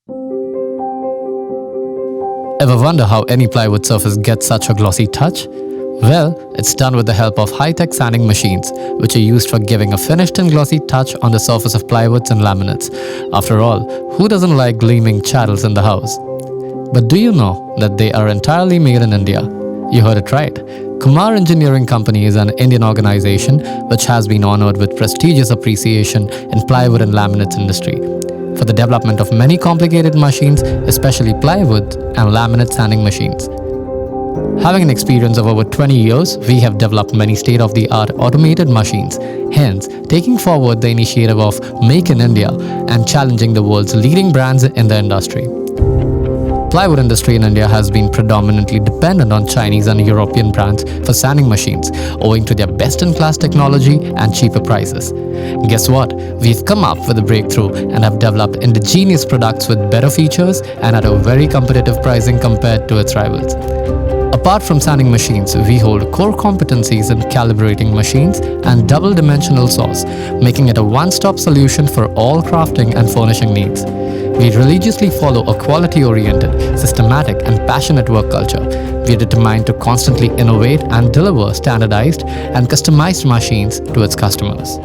Ever wonder how any plywood surface gets such a glossy touch? Well, it's done with the help of high-tech sanding machines, which are used for giving a finished and glossy touch on the surface of plywoods and laminates. After all, who doesn't like gleaming chattels in the house? But do you know that they are entirely made in India? You heard it right. Kumar Engineering Co is an Indian organization which has been honored with prestigious appreciation in plywood and laminates industry for the development of many complicated machines, especially plywood and laminate sanding machines. Having an experience of over 20 years, we have developed many state-of-the-art automated machines, hence taking forward the initiative of Make in India and challenging the world's leading brands in the industry. Plywood industry in India has been predominantly dependent on Chinese and European brands for sanding machines, owing to their best-in-class technology and cheaper prices. Guess what? We've come up with a breakthrough and have developed indigenous products with better features and at a very competitive pricing compared to its rivals. Apart from sanding machines, we hold core competencies in calibrating machines and double-dimensional saws, making it a one-stop solution for all crafting and furnishing needs. We religiously follow a quality-oriented, systematic and passionate work culture. We are determined to constantly innovate and deliver standardized and customized machines to its customers.